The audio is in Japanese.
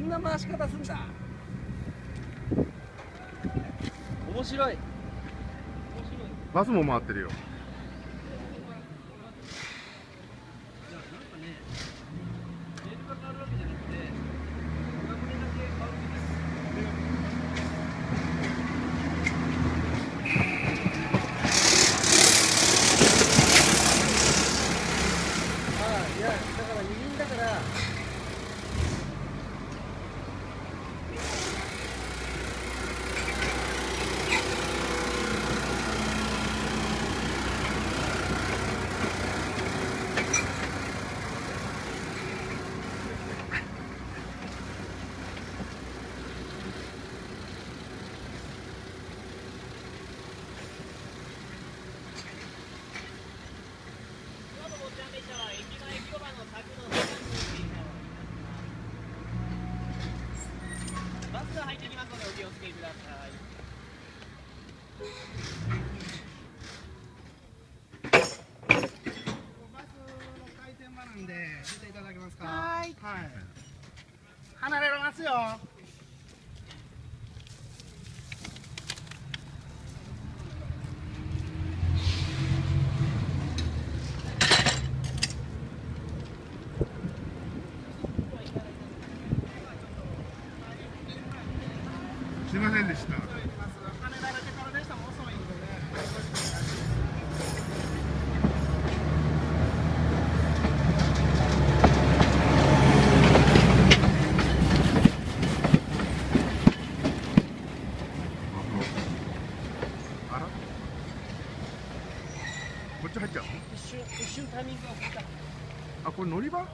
んな回し方すんだ。面白い。バスも回ってるよ。いや、だから二輪だから。バスが入ってきますのでお気をつけください。バスの回転場なんで出ていただけますか。はい。はい。離れますよ。すいませんでした。羽田だけからでしたも遅いんでね。あら、こっち入っちゃう。一瞬タイミングが起きた。あ、これ乗り場？